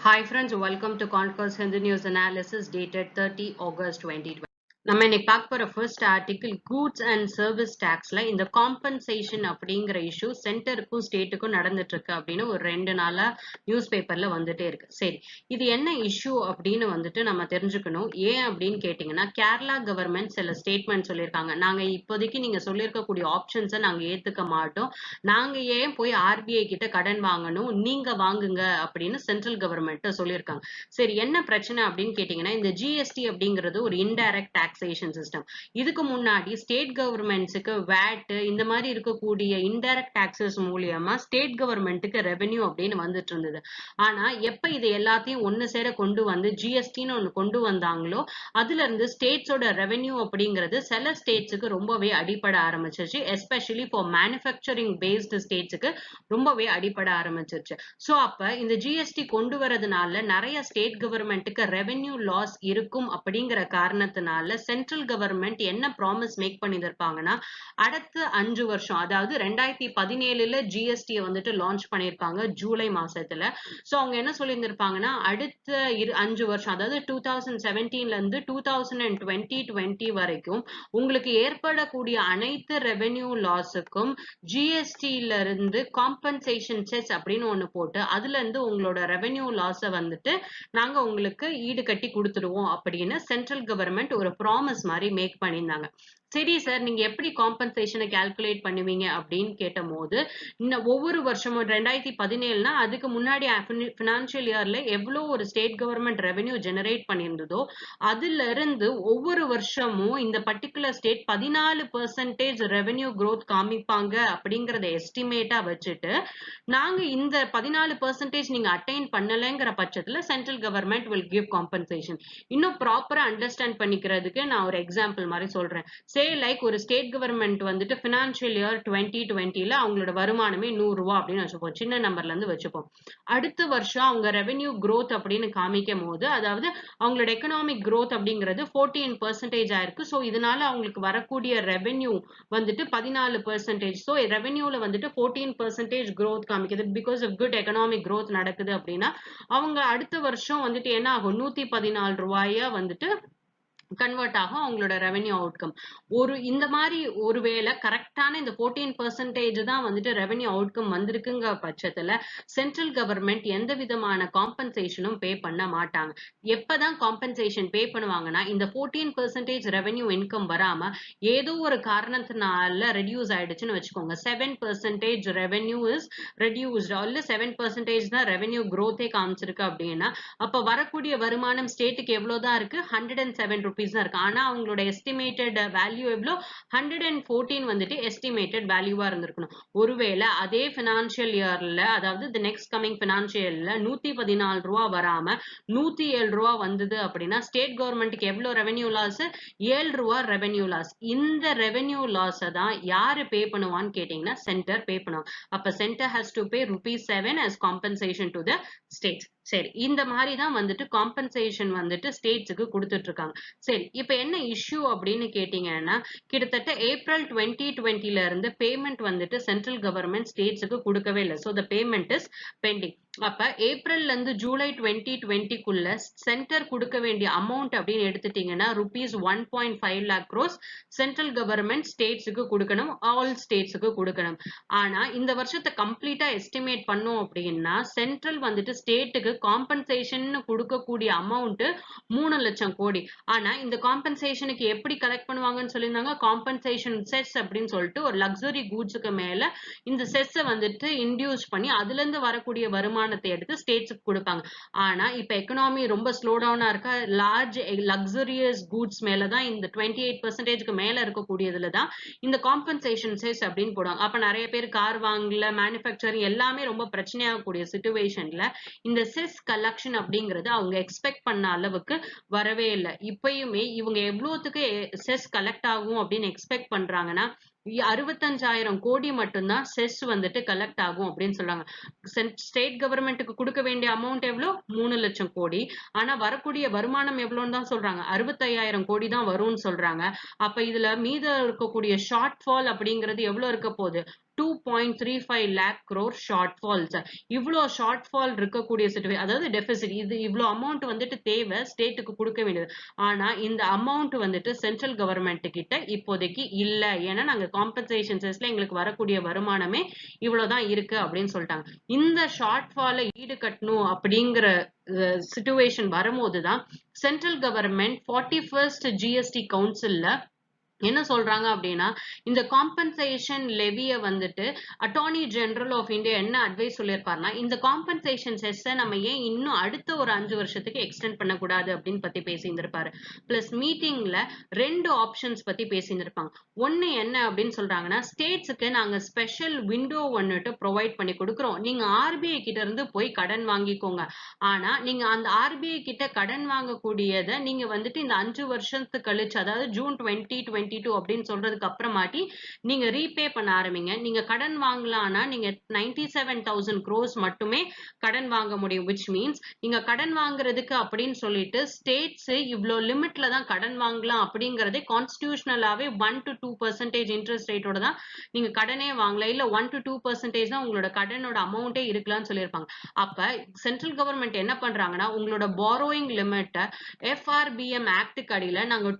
Hi friends, welcome to Concourse Hindu News Analysis dated 30 August 2020. நம்ம இன்னைக்கு பார்க்க போற first article goods and services டாக்ஸ்ல இந்த காம்பன்சேஷன் அப்படிங்கிற இஷ்யூ சென்டருக்கும் ஸ்டேட்டுக்கும் நடந்துட்டு இருக்கு அப்படின்னு ஒரு 2 நாளா நியூஸ் பேப்பர்ல வந்துட்டே இருக்கு. சரி, இது என்ன இஷ்யூ அப்படின்னு வந்துட்டு நம்ம தெரிஞ்சுக்கணும். ஏன் அப்படின்னு கேட்டீங்கன்னா, கேரளா கவர்மெண்ட் சில ஸ்டேட்மெண்ட் சொல்லியிருக்காங்க. நாங்க இப்போதைக்கு நீங்க சொல்லியிருக்கக்கூடிய ஆப்ஷன்ஸை நாங்க ஏத்துக்க மாட்டோம், நாங்க ஏன் போய் ஆர்பிஐ கிட்ட கடன் வாங்கணும், நீங்க வாங்குங்க அப்படின்னு சென்ட்ரல் கவர்மெண்ட் சொல்லியிருக்காங்க. சரி, என்ன பிரச்சனை அப்படின்னு கேட்டீங்கன்னா, இந்த ஜிஎஸ்டி அப்படிங்கிறது ஒரு இன்டைரக்ட் டாக்ஸேஷன் சிஸ்டம். இதுக்கு முன்னாடி ஸ்டேட் கவர்மெண்ட்ஸுக்கு வேட் இந்த மாதிரி இருக்கக்கூடிய இன்டைரக்ட் டாக்ஸஸ் மூலியமா ஸ்டேட் கவர்மெண்ட்டுக்கு ரெவென்யூ அப்படின்னு வந்துட்டு இருந்தது. ஆனா எப்ப இது எல்லாத்தையும் ஒன்னு சேர கொண்டு வந்து ஜிஎஸ்டின்னு ஒண்ணு கொண்டு வந்தாங்களோ, அதுல இருந்து ஸ்டேட்ஸோட ரெவென்யூ அப்படிங்கிறது சில ஸ்டேட்ஸுக்கு ரொம்பவே அடிப்பட ஆரம்பிச்சிருச்சு. எஸ்பெஷலி ஃபார் மேனுஃபேக்சரிங் பேஸ்டு ஸ்டேட்ஸுக்கு ரொம்பவே அடிப்பட ஆரம்பிச்சிருச்சு. சோ அப்ப இந்த ஜிஎஸ்டி கொண்டு வரதுனால நிறைய ஸ்டேட் கவர்மெண்ட்டுக்கு ரெவென்யூ லாஸ் இருக்கும் அப்படிங்கிற காரணத்தினால சென்ட்ரல் கவர்மெண்ட் என்ன ப்ராமிஸ் மேக் பண்ணியிருப்பாங்கன்னா, அடுத்த 5 வருஷம், அதாவது 2017ல ஜிஎஸ்டியை வந்துட்டு லான்ச் பண்ணியிருப்பாங்க ஜூலை மாசத்துல. சோ அவங்க என்ன சொல்லியிருந்திருப்பாங்கன்னா, அடுத்த 5 வருஷம், அதாவது 2017ல இருந்து 2020 வரைக்கும் உங்களுக்கு ஏற்படக்கூடிய அனைத்து ரெவென்யூ லாஸுக்கும் ஜிஎஸ்டில இருந்து காம்பன்சேஷன் செஸ் அப்படின்னு ஒண்ணு போட்டு அதுல இருந்து உங்களோட ரெவென்யூ லாஸை வந்துட்டு நாங்க உங்களுக்கு ஈடு கட்டி கொடுத்துடுவோம் அப்படின்னு சென்ட்ரல் கவர்மெண்ட் ஒரு ப்ராமிஸ் மாதிரி மேக் பண்ணியிருந்தாங்க. சரி சார், நீங்க எப்படி காம்பன்சேஷனை கால்குலேட் பண்ணுவீங்க அப்படின்னு கேட்ட போது, இன்னும் ஒவ்வொரு வருஷமும் 2017னா அதுக்கு முன்னாடி பினான்சியல் இயர்ல எவ்வளோ ஒரு ஸ்டேட் கவர்மெண்ட் ரெவென்யூ ஜெனரேட் பண்ணியிருந்ததோ அதுல இருந்து ஒவ்வொரு வருஷமும் இந்த பர்டிகுலர் ஸ்டேட் 14% ரெவென்யூ growth காமிப்பாங்க அப்படிங்கறத எஸ்டிமேட்டா வச்சுட்டு, நாங்க இந்த 14% நீங்க அட்டைன் பண்ணலைங்கிற பட்சத்துல central government will give compensation. இன்னும் ப்ராப்பரா அண்டர்ஸ்டாண்ட் பண்ணிக்கிறதுக்கு நான் ஒரு எக்ஸாம்பிள் மாதிரி சொல்றேன். சே லைக் ஒரு ஸ்டேட் கவர்மெண்ட் வந்துட்டு பினான்சியல் இயர் 2020ல அவங்களோட வருமானமே 100 ரூபா அப்படின்னு வச்சுப்போம், சின்ன நம்பர்ல இருந்து வச்சுப்போம். அடுத்த வருஷம் அவங்க ரெவென்யூ growth அப்படின்னு காமிக்கும் போது, அதாவது அவங்களோட எக்கனாமிக் growth அப்படிங்கிறது 14% ஆயிருக்கு. ஸோ இதனால அவங்களுக்கு வரக்கூடிய ரெவென்யூ வந்துட்டு 14%. ஸோ ரெவென்யூல வந்துட்டு 14% growth காமிக்குது. Because of good economic growth நடக்குது அப்படின்னா அவங்க அடுத்த வருஷம் வந்துட்டு என்ன ஆகும், 114 ரூபாயா வந்துட்டு கன்வெர்ட் ஆகும் அவங்களோட ரெவென்யூ அவுட்கம். இந்த மாதிரி ஒருவேளை கரெக்டான இந்த 14% தான் வந்துட்டு ரெவென்யூ அவுட்கம் வந்திருக்குங்க பட்சத்துல சென்ட்ரல் கவர்மெண்ட் எந்த விதமான காம்பன்சேஷனும் பே பண்ண மாட்டாங்க. எப்பதான் காம்பன்சேஷன் பே பண்ணுவாங்கன்னா, இந்த 14% ரெவென்யூ இன்கம் வராம ஏதோ ஒரு காரணத்தினால ரெடியூஸ் ஆயிடுச்சுன்னு வச்சுக்கோங்க, 7% ரெவென்யூ இஸ் ரெடியூஸ்ட், இல்ல 7% தான் ரெவென்யூ growth காமிச்சிருக்கு அப்படின்னா, அப்ப வரக்கூடிய வருமானம் ஸ்டேட்டுக்கு எவ்வளவுதான் இருக்கு, 107 rupees தான் இருக்கு. ஆனா அவங்களோட எஸ்டிமேட்டட் வேல்யூ எவ்வளோ, 114 வந்துட்டு எஸ்டிமேட்டட் வேல்யூவா இருந்திருக்கணும். ஒருவேளை அதே பினான்சியல் இயர்ல, அதாவது தி நெக்ஸ்ட் கமிங் பினான்சியல்ல 114 ரூபா வராம 107 ரூபா வந்தது அப்படின்னா ஸ்டேட் கவர்மெண்ட்டுக்கு எவ்வளவு ரெவென்யூ லாஸ், 7 ரூபா ரெவென்யூ லாஸ். இந்த ரெவென்யூ லாஸ் தான் யாரு பே பண்ணுவான்னு கேட்டீங்கன்னா சென்டர் பே பண்ணுவாங்க. அப்ப centre has to pay ₹7 as compensation to the states. சரி, இந்த மாதிரி தான் வந்துட்டு காம்பன்சேஷன் வந்துட்டு ஸ்டேட்ஸுக்கு கொடுத்துட்டு இருக்காங்க. சரி, இப்ப என்ன இஷ்யூ அப்படின்னு கேட்டீங்கன்னா, கிட்டத்தட்ட ஏப்ரல் 2020ல இருந்து பேமெண்ட் வந்துட்டு சென்ட்ரல் கவர்மெண்ட் ஸ்டேட்ஸுக்கு கொடுக்கவே இல்லை. So the payment is bending. அப்ப ஏப்ரல்ல இருந்து ஜூலை 2020க்குள்ள சென்டர் கொடுக்க வேண்டிய அமௌண்ட் அப்படின்னு எடுத்துட்டீங்கன்னா ₹1.5 lakh crores சென்ட்ரல் கவர்மெண்ட் ஸ்டேட்ஸுக்கு கொடுக்கணும், ஆல் ஸ்டேட்ஸுக்கு கொடுக்கணும். ஆனா இந்த வருஷத்தை கம்ப்ளீட்டா எஸ்டிமேட் பண்ணோம் அப்படின்னா சென்ட்ரல் வந்துட்டு ஸ்டேட்டுக்கு காம்பன்சேஷன் கொடுக்கக்கூடிய அமௌண்ட் 3 லட்சம் கோடி. ஆனா இந்த காம்பன்சேஷனுக்கு எப்படி கலெக்ட் பண்ணுவாங்கன்னு சொல்லியிருந்தாங்க, காம்பன்சேஷன் செஸ் அப்படின்னு சொல்லிட்டு ஒரு லக்ஸரி கூட்ஸுக்கு மேல இந்த செஸ்ஸை வந்துட்டு இன்டியூஸ் பண்ணி அதுல இருந்து வரக்கூடிய வருமானத்தை எடுத்து ஸ்டேட்ஸுக்கு கொடுப்பாங்க. ஆனா இப்ப எக்கனாமி ரொம்ப ஸ்லோ டவுனா இருக்கா, லார்ஜ் லக்ஸரியஸ் கூட்ஸ் மேலதான், இந்த 28%க்கு மேல இருக்கக்கூடியதுல தான் இந்த காம்பன்சேஷன் செஸ் அப்படின்னு போடுவாங்க. அப்ப நிறைய பேர் கார் வாங்கல, மேனுஃபேக்சரிங் எல்லாமே ரொம்ப பிரச்சனையாகக்கூடிய சிச்சுவேஷன்ல இந்த செஸ் கலெக்ஷன் அப்படிங்கிறது அவங்க எக்ஸ்பெக்ட் பண்ண அளவுக்கு வரவே இல்லை. இப்பயுமே இவங்க எவ்வளவுக்கு செஸ் கலெக்ட் ஆகும் அப்படின்னு எக்ஸ்பெக்ட் பண்றாங்கன்னா, 65,000 கோடி மட்டும்தான் செஸ் வந்துட்டு கலெக்ட் ஆகும் அப்படின்னு சொல்றாங்க. ஸ்டேட் கவர்மெண்ட்டுக்கு கொடுக்க வேண்டிய அமௌண்ட் எவ்வளவு, 3 லட்சம் கோடி. ஆனா வரக்கூடிய வருமானம் எவ்வளவுன்னு தான் சொல்றாங்க, 65,000 கோடி தான் வரும்னு சொல்றாங்க. அப்ப இதுல மீத இருக்கக்கூடிய ஷார்ட் ஃபால் அப்படிங்கிறது எவ்வளவு இருக்க போகுது, 2.35 lakh crore shortfalls. இவ்வளோ ஷார்ட்ஃபால் இருக்கக்கூடிய சிச்சுவேஷன், அதாவது டெபிசிட், இது இவ்வளோ அமௌண்ட் வந்துட்டு தேவை ஸ்டேட்டுக்கு கொடுக்க வேண்டியது. ஆனா இந்த அமௌண்ட் வந்துட்டு சென்ட்ரல் கவர்மெண்ட் கிட்ட இப்போதைக்கு இல்ல. ஏன்னா நாங்க காம்பன்சேஷன் செஸ்ல எங்களுக்கு வரக்கூடிய வருமானமே இவ்வளவுதான் இருக்கு அப்படின்னு சொல்லிட்டாங்க. இந்த ஷார்ட்ஃபாலை ஈடுகட்டணும் அப்படிங்கிற சிச்சுவேஷன் வரும்போதுதான் சென்ட்ரல் கவர்மெண்ட் 41st ஜிஎஸ்டி கவுன்சில்ல என்ன சொல்றாங்க அப்படின்னா, இந்த காம்பன்சேஷன் லெவிய வந்துட்டு அட்டார்னி ஜெனரல் ஆஃப் இந்தியா என்ன அட்வைஸ் சொல்லியிருப்பாருன்னா, இந்த காம்பன்சேஷன் செஸ்ஸை நம்ம ஏன் இன்னும் அடுத்த ஒரு 5 வருஷத்துக்கு எக்ஸ்டெண்ட் பண்ணக்கூடாது அப்படின்னு பத்தி பேசியிருந்திருப்பாரு. பிளஸ் மீட்டிங்ல 2 ஆப்ஷன்ஸ் பத்தி பேசியிருந்திருப்பாங்க. ஒன்னு என்ன அப்படின்னு சொல்றாங்கன்னா, ஸ்டேட்ஸுக்கு நாங்க ஸ்பெஷல் விண்டோ ஒன்னுட்டு ப்ரொவைட் பண்ணி கொடுக்குறோம், நீங்க ஆர்பிஐ கிட்ட இருந்து போய் கடன் வாங்கிக்கோங்க. ஆனா நீங்க அந்த ஆர்பிஐ கிட்ட கடன் வாங்கக்கூடியதை நீங்க வந்துட்டு இந்த 5 வருஷத்துக்கு கழிச்சு, அதாவது ஜூன் 2022 அப்படின்னு சொல்றதுக்கு அப்புறமாட்டி நீங்க ரீபே பண்ண ஆரம்பிங்க. நீங்க கடன் வாங்கலாம்னா நீங்க 97,000 crores மட்டுமே கடன் வாங்க முடியும். which means நீங்க கடன் வாங்குறதுக்கு அப்படின்னு சொல்லிட்டு ஸ்டேட்ஸ் இவ்ளோ லிமிட்ல தான் கடன் வாங்கலாம் அப்படிங்கறதே கான்ஸ்டிடியூஷனலாவே 1 to 2% இன்ட்ரெஸ்ட் ரேட்டோட தான் நீங்க கடனே வாங்கலாம். இல்ல 1 to 2% தான் உங்களோட கடனோட அமௌண்டே இருக்கலாம்னு சொல்லியிருப்பாங்க. அப்ப சென்ட்ரல் கவர்மெண்ட் என்ன பண்றாங்கன்னா, உங்களோட பாரோயிங் லிமிட்ட எஃப்ஆர்பிஎம் ஆக்டுக்கு அடியில நாங்க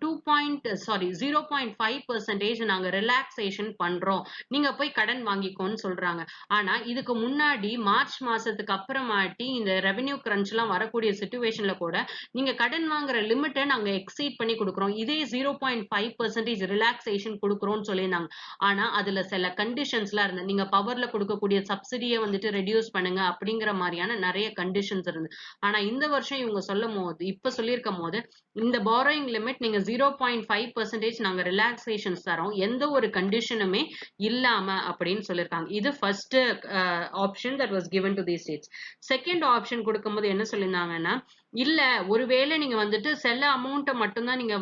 0.5% நாங்க ரிலாக்ஸேஷன் பண்றோம், நீங்க போய் கடன் வாங்கிக்கோன்னு சொல்றாங்க. ஆனா இதுக்கு முன்னாடி மார்ச் மாசத்துக்கு அப்புறமாட்டி இந்த ரெவென்யூ கிரன்ச் எல்லாம் வரக்கூடிய சிச்சுவேஷன்ல கூட நீங்க கடன் வாங்குற லிமிட்டை நாங்க எக்ஸீட் பண்ணி கொடுக்குறோம், இதே 0.5% ரிலாக்ஸேஷன் கொடுக்குறோம்னு சொல்லியிருந்தாங்க. ஆனா அதுல சில கண்டிஷன்ஸ் எல்லாம் இருந்து, நீங்க பவர்ல கொடுக்கக்கூடிய சப்சிடியை வந்துட்டு ரெடியூஸ் பண்ணுங்க அப்படிங்கிற மாதிரியான நிறைய கண்டிஷன்ஸ் இருந்து. ஆனா இந்த வருஷம் இவங்க சொல்லும் போது, இப்ப சொல்லியிருக்கும் போது, இந்த பாரோயிங் லிமிட் நீங்க 0.5% நாங்க ரிலாக்ஸேஷன்ஸ் தரோம், எந்த ஒரு கண்டிஷனுமே இல்லாம அப்படின்னு சொல்லியிருக்காங்க. இது first option that was given to these states. Second option கொடுக்கும்போது என்ன சொல்லியிருந்தாங்கன்னா, இல்ல ஒருவேளை நீங்க வந்துட்டு சில அமௌண்ட்டை மட்டும்தான் நீங்க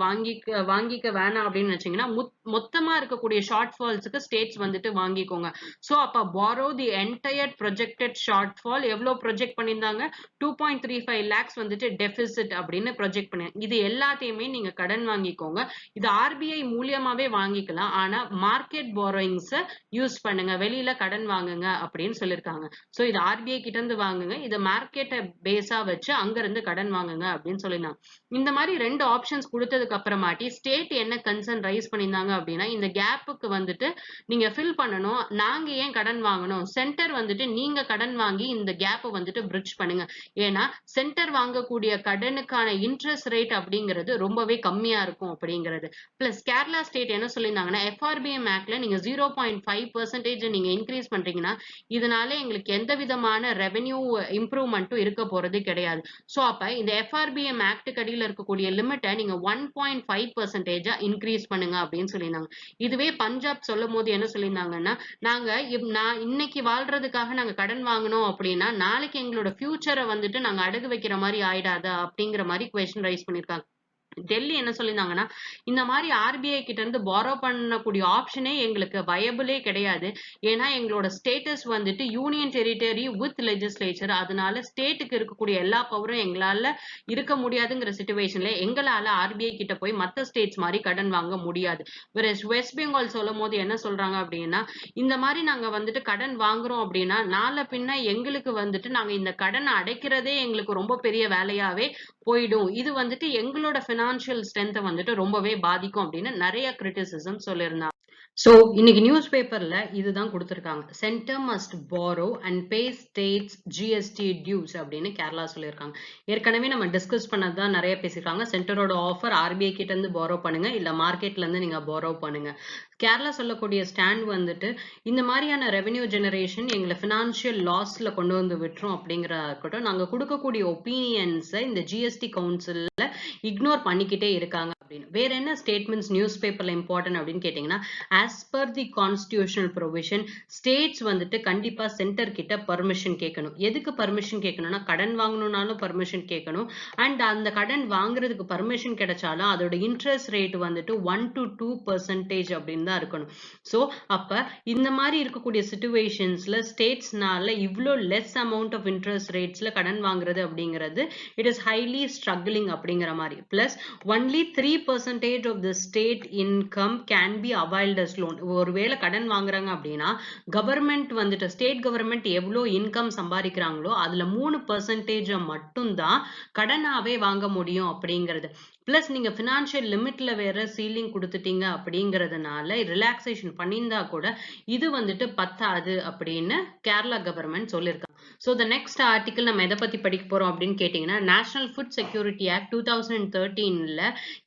வாங்கிக்க வேணாம் அப்படின்னு நினைச்சீங்கன்னா, மொத்தமா இருக்கக்கூடிய ஷார்ட் ஃபால்ஸுக்கு ஸ்டேட்ஸ் வந்துட்டு வாங்கிக்கோங்க. சோ அப்ப borrow the entire projected shortfall எவ்வளவு ப்ரொஜெக்ட் பண்ணியிருந்தாங்க, 2.35 lakhs வந்துட்டு டெபிசிட் அப்படின்னு ப்ரொஜெக்ட் பண்ணி, இது எல்லாத்தையுமே நீங்க கடன் வாங்கிக்கோங்க. இது ஆர்பிஐ மூலியமாவே வாங்கிக்கலாம், ஆனா மார்க்கெட் பாரோயிங்ஸ் யூஸ் பண்ணுங்க, வெளியில கடன் வாங்குங்க அப்படின்னு சொல்லியிருக்காங்க. சோ இது ஆர்பிஐ கிட்ட இருந்து வாங்குங்க, இது மார்க்கெட்டை பேஸா வச்சு அங்க இருந்து கடன் வாங்குங்க அப்படின்னு சொல்லியிருந்தாங்க. இந்த மாதிரி 2 ஆப்ஷன்ஸ் கொடுத்ததுக்கு அப்புறமாட்டி ஸ்டேட் என்ன கன்சர்ன் ரைஸ் பண்ணியிருந்தாங்க அப்படின்னா, இந்த கேப்புக்கு வந்துட்டு நீங்க ஃபில் பண்ணணும், நாங்க ஏன் கடன் வாங்கணும், சென்டர் வந்துட்டு நீங்க கடன் வாங்கி இந்த கேப்பை வந்துட்டு பிரிட்ஜ் பண்ணுங்க. ஏன்னா சென்டர் வாங்கக்கூடிய கடனுக்கான இன்ட்ரெஸ்ட் ரேட் அப்படிங்கிறது ரொம்பவே கம்மியா இருக்கும் அப்படிங்கிறது. பிளஸ் கேரளா ஸ்டேட் என்ன சொல்லியிருந்தாங்கன்னா, எஃப்ஆர்பிஎம் ஆக்ட்ல நீங்க 0.5% நீங்க இன்க்ரீஸ் பண்றீங்கன்னா இதனால எங்களுக்கு எந்த விதமான ரெவென்யூ இம்ப்ரூவ்மெண்ட்டும் இருக்க போறது கிடையாது. சோ அப்ப இந்த எஃப்ஆர்பிஎம் ஆக்ட் அடியில இருக்கக்கூடிய லிமிட்டை நீங்க 1.5% இன்க்ரீஸ் பண்ணுங்க அப்படின்னு சொல்லியிருந்தாங்க. இதுவே பஞ்சாப் சொல்லும் போது என்ன சொல்லியிருந்தாங்கன்னா, நாங்க நான் இன்னைக்கு வாழ்றதுக்காக நாங்க கடன் வாங்கணும் அப்படின்னா நாளைக்கு எங்களோட ஃபியூச்சரை வந்துட்டு நாங்க அடகு வைக்கிற மாதிரி ஆயிடாதா அப்படிங்கிற மாதிரி குவெஸ்சன் ரைஸ் பண்ணிருக்காங்க. டெல்லி என்ன சொல்லியிருந்தாங்கன்னா, இந்த மாதிரி ஆர்பிஐ கிட்ட இருந்து பாரோ பண்ணக்கூடிய ஆப்ஷனே எங்களுக்கு வயபிளே கிடையாது. ஏன்னா எங்களோட ஸ்டேட்டஸ் வந்துட்டு யூனியன் டெரிட்டரி வித் லெஜிஸ்லேச்சர், அதனால ஸ்டேட்டுக்கு இருக்கக்கூடிய எல்லா பவரும் எங்களால இருக்க முடியாதுங்கிற சிச்சுவேஷன்ல எங்களால ஆர்பிஐ கிட்ட போய் மத்த ஸ்டேட்ஸ் மாதிரி கடன் வாங்க முடியாது. வெஸ்ட் பெங்கால் சொல்லும் போது என்ன சொல்றாங்க அப்படின்னா, இந்த மாதிரி நாங்க வந்துட்டு கடன் வாங்குறோம் அப்படின்னா நாளை பின்ன எங்களுக்கு வந்துட்டு நாங்க இந்த கடனை அடைக்கிறதே எங்களுக்கு ரொம்ப பெரிய வேலையாவே போயிடும், இது வந்துட்டு எங்களோட ஃபினான்ஷியல் ஸ்ட்ரென்த்தை வந்துட்டு ரொம்பவே பாதிக்கும் அப்படின்னு நிறைய கிரிட்டிசிசம் சொல்லியிருந்தாங்க. சோ இன்னைக்கு நியூஸ் பேப்பர்ல இதுதான் கொடுத்திருக்காங்க, centre must borrow and pay states GST dues அப்படின்னு கேரளா சொல்லியிருக்காங்க. ஏற்கனவே நம்ம டிஸ்கஸ் பண்ணதான் நிறைய பேசியிருக்காங்க. சென்டரோட ஆஃபர் ஆர்பிஐ கிட்ட இருந்து borrow பண்ணுங்க, இல்ல மார்க்கெட்ல இருந்து நீங்க borrow பண்ணுங்க. கேரளா சொல்லக்கூடிய ஸ்டாண்ட் வந்துட்டு இந்த மாதிரியான ரெவென்யூ ஜெனரேஷன் எங்களை ஃபினான்ஷியல் லாஸ்ல கொண்டு வந்து விட்டுரும் அப்படிங்கிறதா இருக்கட்டும், நாங்க கொடுக்கக்கூடிய ஒப்பீனியன்ஸை இந்த ஜிஎஸ்டி கவுன்சில்ல இக்னோர் பண்ணிக்கிட்டே இருக்காங்க அப்படின்னு. வேற என்ன ஸ்டேட்மெண்ட்ஸ் நியூஸ் பேப்பர்ல இம்பார்ட்டன்ட் அப்படின்னு கேட்டீங்கன்னா, as per the constitutional provision states வந்துட்டு கண்டிப்பா சென்டர் கிட்ட பர்மிஷன் கேட்கணும். எதுக்கு பர்மிஷன் கேட்கணும்னா, கடன் வாங்கணும்னாலும் பர்மிஷன் கேட்கணும், அண்ட் அந்த கடன் வாங்குறதுக்கு பர்மிஷன் கிடைச்சாலும் அதோட இன்ட்ரெஸ்ட் ரேட் வந்துட்டு 1 to 2% அப்படின்னு தான் இருக்கணும். சோ அப்ப இந்த மாதிரி இருக்கக்கூடிய சிச்சுவேஷன்ஸ்ல ஸ்டேட்ஸ்னால இவ்ளோ லெஸ் அமௌண்ட் ஆஃப் இன்ட்ரெஸ்ட் ரேட்ஸ்ல கடன் வாங்குறது அப்படிங்கிறது இட் இஸ் ஹைலி ஸ்ட்ரகிளிங் அப்படிங்கிற மாதிரி. Plus only 3 30% of the state income can be availed as loan. ஒருவேளை கடன் வாங்குறாங்க அப்படின்னா கவர்மெண்ட் வந்துட்டு ஸ்டேட் கவர்மெண்ட் எவ்வளோ இன்கம் சம்பாதிக்கிறாங்களோ அதுல 3% மட்டும்தான் கடனாவே வாங்க முடியும் அப்படிங்கிறது. பிளஸ் நீங்க பினான்சியல் லிமிட்ல வேற சீலிங் கொடுத்துட்டீங்க அப்படிங்கிறதுனால ரிலாக்ஸேஷன் பண்ணியிருந்தா கூட இது வந்துட்டு பத்தாது அப்படின்னு கேரளா கவர்மெண்ட் சொல்லியிருக்காங்க. ஸோ த நெக்ஸ்ட் ஆர்டிக்கல் நம்ம எதை பத்தி படிக்க போறோம் அப்படின்னு கேட்டீங்கன்னா, நேஷனல் ஃபுட் செக்யூரிட்டி ஆக்ட் 2013ல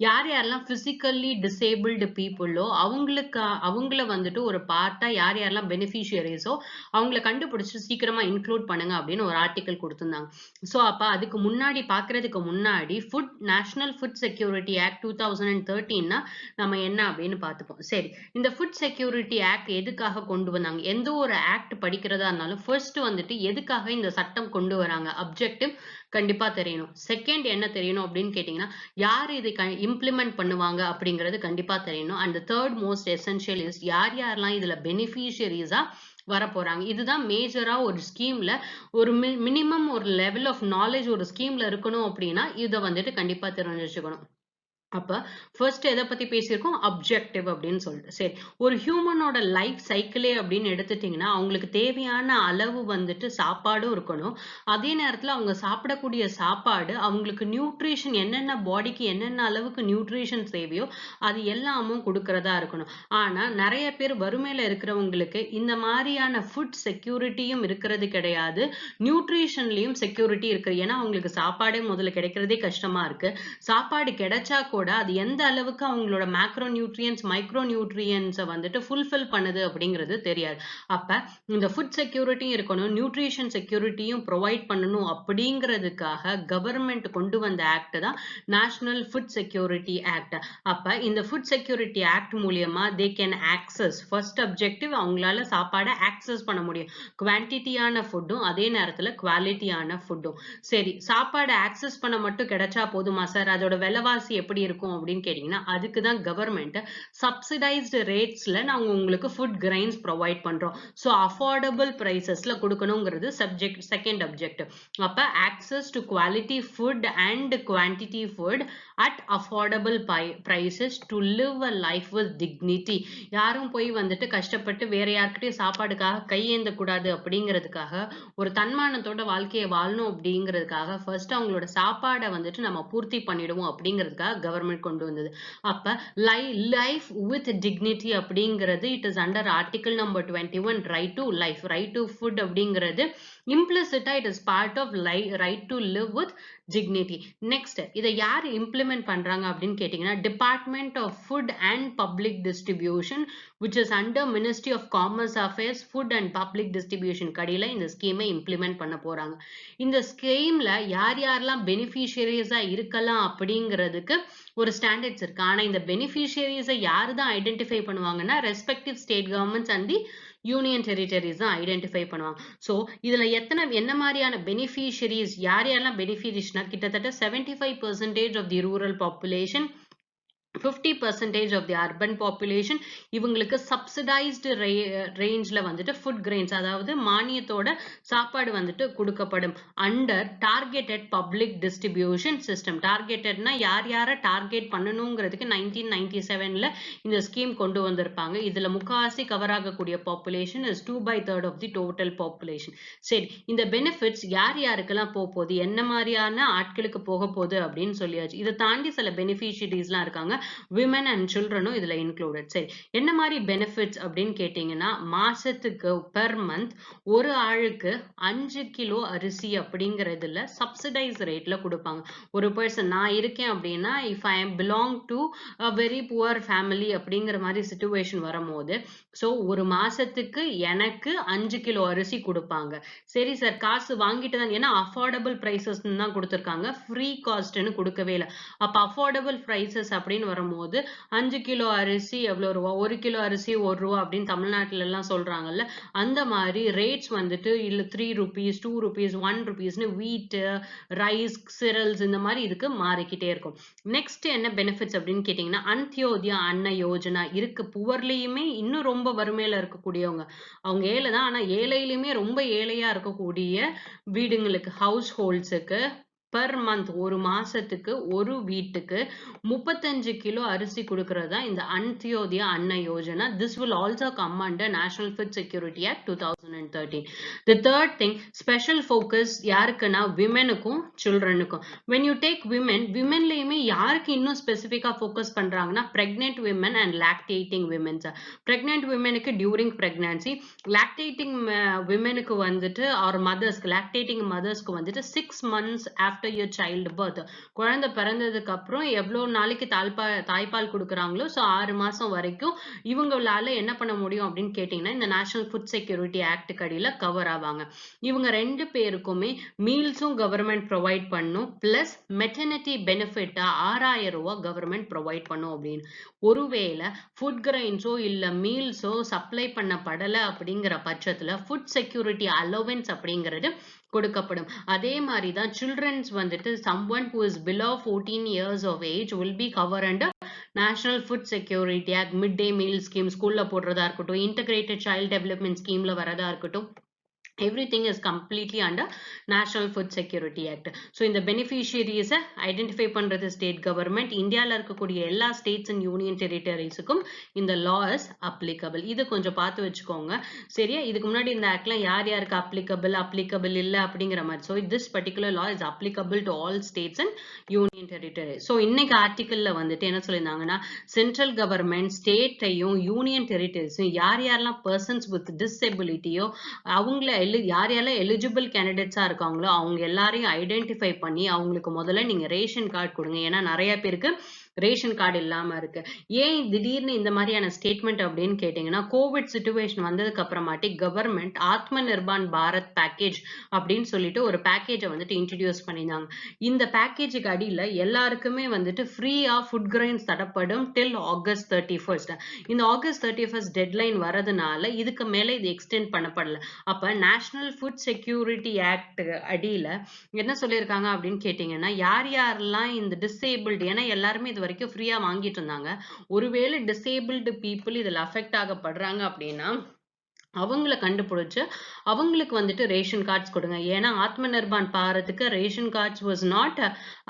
யார் யாரெல்லாம் பிசிக்கல்லி டிசேபிள்டு பீப்புளோ அவங்கள வந்துட்டு ஒரு பார்ட்டா யார் யாரெல்லாம் பெனிஃபிஷியரிஸோ அவங்கள கண்டுபிடிச்சு சீக்கிரமா இன்க்ளூட் பண்ணுங்க அப்படின்னு ஒரு ஆர்டிக்கல் கொடுத்திருந்தாங்க. ஸோ அப்ப அதுக்கு முன்னாடி பாக்குறதுக்கு முன்னாடி நேஷனல் ஃபுட் செக்யூரிட்டி ஆக்ட் 2013னா நம்ம என்ன அப்படின்னு பார்த்துப்போம். சரி, இந்த ஃபுட் செக்யூரிட்டி ஆக்ட் எதுக்காக கொண்டு வந்தாங்க? எந்த ஒரு ஆக்ட் படிக்கிறதா இருந்தாலும் ஃபர்ஸ்ட் வந்துட்டு எதுக்காக இந்த சட்டம் கொண்டு வராங்க அப்ஜெக்டிவ் கண்டிப்பா தெரியணும். செகண்ட் என்ன தெரியணும் அப்படின்னு கேட்டீங்கன்னா, யார் இதை இம்ப்ளிமெண்ட் பண்ணுவாங்க அப்படிங்கிறது கண்டிப்பா தெரியணும். And third most essential is யார் யாரெல்லாம் இதுல பெனிஃபிஷியரிஸா வர போறாங்க. இதுதான் மேஜரா ஒரு ஸ்கீம்ல ஒரு மினிமம் ஒரு லெவல் ஆஃப் நாலேஜ் ஒரு ஸ்கீம்ல இருக்கணும் அப்படின்னா இதை வந்துட்டு கண்டிப்பா தெரிஞ்சு வச்சுக்கணும். அப்ப ஃபர்ஸ்ட் எதை பத்தி பேசியிருக்கோம்? அப்ஜெக்டிவ் அப்படின்னு சொல்லிட்டு. சரி, ஒரு ஹியூமனோட லைஃப் சைக்கிளே அப்படின்னு எடுத்துட்டீங்கன்னா அவங்களுக்கு தேவையான அளவு வந்துட்டு சாப்பாடும் இருக்கணும். அதே நேரத்துல அவங்க சாப்பிடக்கூடிய சாப்பாடு அவங்களுக்கு நியூட்ரிஷன் என்னென்ன பாடிக்கு என்னென்ன அளவுக்கு நியூட்ரிஷன் தேவையோ அது எல்லாமும் கொடுக்கறதா இருக்கணும். ஆனா நிறைய பேர் வறுமையில இருக்கிறவங்களுக்கு இந்த மாதிரியான ஃபுட் செக்யூரிட்டியும் இருக்கிறது கிடையாது, நியூட்ரிஷன்லயும் செக்யூரிட்டி இருக்கு. ஏன்னா அவங்களுக்கு சாப்பாடே முதல்ல கிடைக்கிறதே கஷ்டமா இருக்கு. சாப்பாடு கிடைச்சா கூட அது எந்த அளவுக்கு அவங்களோட மேக்ரோ நியூட்ரியன்ஸ் மைக்ரோ நியூட்ரியன்ஸை வந்துட்டு ஃபுல்ஃபில் பண்ணுது அப்படிங்கிறது தெரியாது. அப்ப இந்த ஃபுட் செக்யூரிட்டியும் இருக்கணும், நியூட்ரிஷன் செக்யூரிட்டியும் ப்ரொவைட் பண்ணணும் அப்படிங்கிறதுக்காக கவர்மெண்ட் கொண்டு வந்த ஆக்ட் தான் நேஷனல் ஃபுட் செக்யூரிட்டி ஆக்ட். அப்ப இந்த ஃபுட் செக்யூரிட்டி ஆக்ட் மூலியமா they can access, first objective அவங்களால சாப்பாடை ஆக்சஸ் பண்ண முடியும், குவான்டிட்டியான ஃபுட்டும் அதே நேரத்துல குவாலிட்டியான ஃபுட்டும். சரி, சாப்பாடு ஆக்சஸ் பண்ண மட்டும் கிடைச்சா போதுமா சார், அதோட விலைவாசி எப்படி இருக்கும் அப்படின்னு கேட்டீங்கன்னா அதுக்கு தான் கவர்மெண்ட் சப்சிடைஸ்டு ரேட்ஸ்ல நாங்க உங்களுக்கு ஃபுட் கிரைன்ஸ் ப்ரொவைட் பண்றோம். ஸோ அஃபோர்டபுள் பிரைசஸ்ல கொடுக்கணுங்கிறது செகண்ட் அப்ஜெக்டிவ். அப்ப access to quality food and quantity food at affordable prices to live a life with dignity. யாரும் போய் வந்துட்டு கஷ்டப்பட்டு வேற யாருக்கிட்டையும் சாப்பாடுக்காக கையேந்த கூடாது அப்படிங்கிறதுக்காக, ஒரு தன்மானத்தோட வாழ்க்கையை வாழணும் அப்படிங்கிறதுக்காக ஃபர்ஸ்ட் அவங்களோட சாப்பாடை வந்துட்டு நம்ம பூர்த்தி பண்ணிடுவோம் அப்படிங்கிறதுக்காக கவர்மெண்ட் கொண்டு வந்தது. அப்ப லைஃப் வித் டிக்னிட்டி அப்படிங்கிறது it is under article number 21 right to life, right to food அப்படிங்கிறது இம்ப்ளிசிட்டா it is part of right to live with dignity. Next இதை யார் இம்ப்ளிமெண்ட் பண்றாங்க அப்படின்னு கேட்டீங்கன்னா department of food and public distribution which is under Ministry of Commerce Affairs, Food and Public Distribution கடியில இந்த ஸ்கீமை implement பண்ண போறாங்க. இந்த ஸ்கீம்ல யார் யாரெல்லாம் பெனிஃபிஷியரிஸா இருக்கலாம் அப்படிங்கிறதுக்கு ஒரு ஸ்டாண்டர்ட்ஸ் இருக்கு. ஆனா இந்த பெனிஃபிஷியரிஸை யாரு தான் ஐடென்டிஃபை பண்ணுவாங்கன்னா respective state governments and the union territories தான் ஐடென்டிஃபை பண்ணுவாங்க. ஸோ இதுல என்ன மாதிரியான பெனிஃபிஷியரிஸ் யார் யாரெல்லாம் பெனிஃபிஷியரிஸ்னா கிட்டத்தட்ட 75% of the rural population, 50% of the urban population இவங்களுக்கு subsidized rangeல வந்துட்டு food grains அதாவது மானியத்தோட சாப்பாடு வந்துட்டு கொடுக்கப்படும் under targeted public distribution system. targetedனா யார் யாரை டார்கெட் பண்ணணுங்கிறதுக்கு 1997ல இந்த ஸ்கீம் கொண்டு வந்திருப்பாங்க. இதுல முக்காவாசி கவர் ஆகக்கூடிய population is 2/3 of the total population. சரி, இந்த பெனிஃபிட்ஸ் யார் யாருக்கெல்லாம் போகுது, என்ன மாதிரியான ஆட்களுக்கு போக போகுது அப்படின்னு சொல்லியாச்சு. இதை தாண்டி சில பெனிஃபிஷியரிஸ்லாம் இருக்காங்க, women and childrenம் இதுல included. சரி, என்ன மாதிரி benefits அப்படின்னு கேட்டீங்கன்னா மாசத்துக்கு per month ஒரு ஆளுக்கு 5 கிலோ அரிசி அப்படிங்கிறதுல சப்சிடைஸ் ரேட்ல கொடுப்பாங்க. ஒரு பர்சன் நான் இருக்கேன் அப்படின்னா if I belong to a very poor family அப்படிங்கிற மாதிரி சிச்சுவேஷன் வரும்போது ஸோ ஒரு மாசத்துக்கு எனக்கு 5 கிலோ அரிசி கொடுப்பாங்க. சரி சார், காசு வாங்கிட்டு தான், ஏன்னா அஃபோர்டபுள் பிரைசஸ் தான் கொடுத்துருக்காங்க, ஃப்ரீ காஸ்ட்னு கொடுக்கவே இல்லை. அப்ப அஃபோர்டபுள் பிரைசஸ் அப்படின்னு வரும்போது 5 கிலோ அரிசி எவ்வளவு ரூபா, 1 கிலோ அரிசி 1 ரூபா அப்படின்னு தமிழ்நாட்டுல எல்லாம் சொல்றாங்கல்ல, அந்த மாதிரி ரேட்ஸ் வந்துட்டு இல்ல 3 rupees 2 rupees 1 rupeesனு வீட், ரைஸ், சிரல்ஸ் இந்த மாதிரி இதுக்கு மாறிக்கிட்டே இருக்கும். நெக்ஸ்ட் என்ன பெனிஃபிட்ஸ் அப்படின்னு கேட்டீங்கன்னா அந்தியோதயா அன்ன யோஜனா இருக்கு. புவர்லயுமே இன்னும் ரொம்ப வறுமையில இருக்கக்கூடியவங்க, அவங்க ஏழை தான், ஆனா ஏழையிலுமே ரொம்ப ஏழையா இருக்கக்கூடிய வீடுங்களுக்கு, ஹவுஸ் ஹோல்ட்ஸுக்கு per month ஒரு மாசத்துக்கு ஒரு வீட்டுக்கு 35 கிலோ அரிசி கொடுக்கறதா இந்த அந்தியோதயா அன்ன Yojana. This will also come under National Food Security Act 2013. The third thing, special focus யாருக்குன்னா விமெனுக்கும் சில்ட்ரனுக்கும். When you take விமென்லயுமே யாருக்கு இன்னும் ஸ்பெசிஃபிக்கா ஃபோக்கஸ் பண்றாங்கன்னா pregnant women and lactating womens. Pregnant விமெனுக்கு டியூரிங் பிரெக்னன்சி, லாக்டேட்டிங் விமெனுக்கு வந்துட்டு ஆர் மதர்ஸ்க்கு லாக்டேட்டிங் மதர்ஸ்க்கு வந்துட்டு 6 months after your child birth. குழந்தை பிறந்ததுக்கு அப்புறம் எவ்வளவு நாளைக்கு தாய்ப்பால் கொடுக்குறாங்களோ, ஸோ 6 மாசம் வரைக்கும் இவங்களால என்ன பண்ண முடியும் அப்படின்னு கேட்டீங்கன்னா இந்த நேஷனல் ஃபுட் செக்யூரிட்டி ஆக்ட் கடியில கவர் ஆவாங்க. இவங்க 2 பேருக்குமே மீல்ஸும் கவர்மெண்ட் ப்ரொவைட் பண்ணும், பிளஸ் மெட்டர்னிட்டி பெனிஃபிட்டா 6000 ரூபாய் கவர்மெண்ட் ப்ரொவைட் பண்ணும் அப்படின்னு. ஒருவேளை ஃபுட் கிரைன்ஸோ இல்ல மீல்ஸோ சப்ளை பண்ணப்படல அப்படிங்கிற பட்சத்துல ஃபுட் செக்யூரிட்டி அலோவன்ஸ் அப்படிங்கிறது கொடுக்கப்படும். அதே மாதிரி தான் சில்ட்ரன்ஸ் வந்துட்டு someone who is below 14 years of age will be covered under National Food Security Act. Mid day meal scheme ஸ்கூல்ல போடுறதா இருக்கட்டும், இன்டகிரேட்டட் சைல்ட் டெவலப்மெண்ட் ஸ்கீம்ல வரதா இருக்கட்டும், everything is completely under National Food Security Act. So இந்த beneficiaries identify பண்றது state government. இந்தியாவில் இருக்கக்கூடிய எல்லா ஸ்டேட்ஸ் அண்ட் யூனியன் டெரிட்டரிஸுக்கும் இந்த லா இஸ் அப்ளிகபிள். இது கொஞ்சம் பார்த்து வச்சுக்கோங்க சரியா. இதுக்கு முன்னாடி இந்த ஆக்ட்ல யார் யாருக்கு அப்ளிகபிள் இல்ல அப்படிங்கிற மாதிரி. So this particular law is applicable to all states and union territory. So இன்னைக்கு ஆர்டிக்கல்ல வந்துட்டு என்ன சொல்லியிருந்தாங்கன்னா, சென்ட்ரல் கவர்மெண்ட் ஸ்டேட்டையும் யூனியன் டெரிட்டரிஸையும் யார் யாரெல்லாம் பர்சன்ஸ் வித் டிசபிலிட்டியோ அவங்கள யார் யாரெல்லாம் எலிஜிபிள் கேண்டிடேட்ஸா இருக்காங்களோ அவங்க எல்லாரையும் ஐடென்டிஃபை பண்ணி அவங்களுக்கு முதல்ல நீங்க ரேஷன் கார்டு கொடுங்க. ஏன்னா நிறைய பேருக்கு ரேஷன் கார்டு இல்லாம இருக்கு. ஏன் திடீர்னு இந்த மாதிரியான ஸ்டேட்மெண்ட் அப்படின்னு கேட்டீங்கன்னா, கோவிட் சிச்சுவேஷன் வந்ததுக்கு அப்புறமாட்டி கவர்மெண்ட் ஆத்ம நிர்பான் பாரத் பேக்கேஜ் அப்படின்னு சொல்லிட்டு ஒரு பேக்கேஜை வந்துட்டு இன்ட்ரடியூஸ் பண்ணியிருந்தாங்க. இந்த பேக்கேஜுக்கு அடியில எல்லாருக்குமே வந்துட்டு ஃப்ரீயா ஃபுட் கிரைன்ஸ் தரப்படும் டில் August 31st. இந்த August 31st டெட்லைன் வரதுனால இதுக்கு மேல இது எக்ஸ்டெண்ட் பண்ணப்படல. அப்ப நேஷனல் ஃபுட் செக்யூரிட்டி ஆக்ட் அடியில என்ன சொல்லியிருக்காங்க அப்படின்னு கேட்டீங்கன்னா, யார் யாரெல்லாம் இந்த டிசேபிள்டு, ஏன்னா எல்லாருமே இது வரைக்கும் ஃப்ரீயா வாங்கிட்டு இருந்தாங்க, ஒருவேளை டிசேபிள்டு பீப்புள் இதுல அஃபெக்ட் ஆகப்படுறாங்க அப்படின்னா அவங்கள கண்டுபிடிச்சு அவங்களுக்கு வந்துட்டு ரேஷன் கார்ட்ஸ் கொடுங்க. ஏன்னா ஆத்ம நிர்பான் பாரத்துக்கு ration cards was not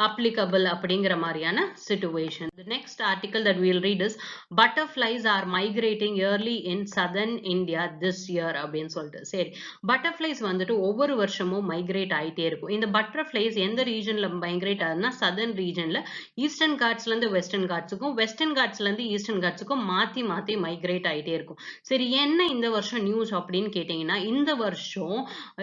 applicable அப்படிங்கிற மாதிரியான situation. The next article that we'll read is butterflies are migrating yearly in southern India this year அப்படின்னு சொல்லிட்டு. சரி, பட்டர்ஃப்ளைஸ் வந்துட்டு ஒவ்வொரு வருஷமும் மைக்ரேட் ஆயிட்டே இருக்கும். இந்த பட்டர்ஃப்ளைஸ் எந்த ரீஜன்ல மைக்ரேட் ஆகுதுன்னா, சதர்ன் ரீஜன்ல ஈஸ்டர்ன் காட்ஸ்ல இருந்து வெஸ்டர்ன் காட்ஸுக்கும், வெஸ்டர்ன் காட்ஸ்ல இருந்து ஈஸ்டர்ன் காட்ஸுக்கும் மாத்தி மாத்தி மைக்ரேட் ஆயிட்டே இருக்கும். சரி, என்ன இந்த வருஷம் நியூஸ் அப்படின்னு கேட்டீங்கன்னா, இந்த வருஷம்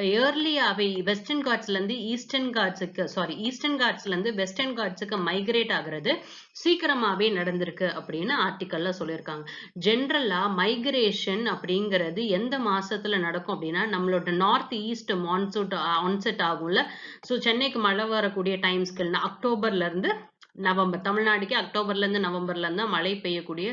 இயர்லியாவே வெஸ்டர்ன் காட்ஸ்ல இருந்து ஈஸ்டர்ன் காட்ஸ்ல இருந்து வெஸ்டர்ன் காட்ஸுக்கு மைக்ரேட் ஆகுறது சீக்கிரமாவே நடந்திருக்கு அப்படின்னு ஆர்டிக்கல்ல சொல்லியிருக்காங்க. ஜென்ரலா மைக்ரேஷன் அப்படிங்கிறது எந்த மாசத்துல நடக்கும் அப்படின்னா, நம்மளோட நார்த் ஈஸ்ட் மான்சூன் ஆன்செட் ஆகும்ல. ஸோ சென்னைக்கு மழை வரக்கூடிய டைம்ஸ்க்கு அக்டோபர்ல இருந்து நவம்பர், தமிழ்நாடுக்கு அக்டோபர்ல இருந்து நவம்பர்ல இருந்தா மழை பெய்யக்கூடிய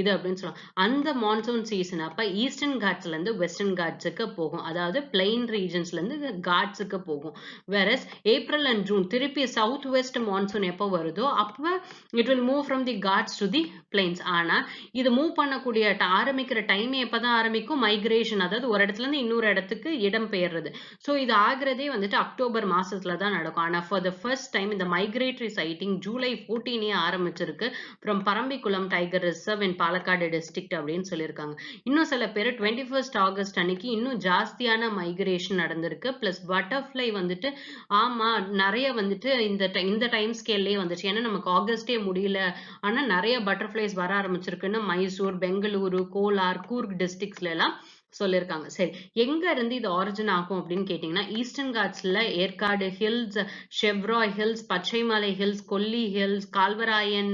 இது அப்படின்னு சொல்லுவாங்க. அந்த மான்சூன் சீசன் அப்ப ஈஸ்டர்ன் காட்ஸ்ல இருந்து வெஸ்டர்ன் காட்ஸுக்கு போகும், அதாவது பிளைன் ரீஜன்ஸ்ல இருந்து காட்ஸுக்கு போகும். வேறஸ் ஏப்ரல் அண்ட் ஜூன் திருப்பி சவுத் வெஸ்ட் மான்சூன் எப்போ வருதோ அப்ப it will move from the ghats to the plains. ஆனா இது மூவ் பண்ணக்கூடிய ஆரம்பிக்கிற டைம் எப்பதான் ஆரம்பிக்கும், மைக்ரேஷன், அதாவது ஒரு இடத்துல இருந்து இன்னொரு இடத்துக்கு இடம் பெயர்றது. ஸோ இது ஆகிறதே வந்துட்டு அக்டோபர் மாசத்துல தான் நடக்கும். ஆனா ஃபார் த ஃபர்ஸ்ட் டைம் இந்த மைக்ரேட்டரி சைட்டிங் ஜூலை 14 ஆரம்பிச்சிருக்கு from Parambikulam tiger reserve in Palakkad district அப்படின்னு சொல்லியிருக்காங்க. இன்னும் சில பேர் 21st ஆகஸ்ட் அன்னைக்கு இன்னும் ஜாஸ்தியான மைக்ரேஷன் நடந்திருக்கு. பிளஸ் பட்டர்ஃப்ளை வந்துட்டு ஆமா நிறைய வந்துட்டு இந்த டைம் ஸ்கேல்லே வந்துச்சு. ஏன்னா நமக்கு ஆகஸ்டே முடியல, ஆனா நிறைய பட்டர்ஃப்ளைஸ் வர ஆரம்பிச்சிருக்குன்னு மைசூர், பெங்களூரு, கோலார், கூர்க் டிஸ்ட்ரிக்ட்ஸ்ல எல்லாம் சொல்லியிருக்காங்க. சரி, எங்க இருந்து இது ஆரிஜின் ஆகும் அப்படின்னு கேட்டீங்கன்னா, ஈஸ்டர்ன் காட்ஸ்ல Yercaud hills, Shevaroy hills, Pachaimalai hills, Kolli hills, Kalvarayan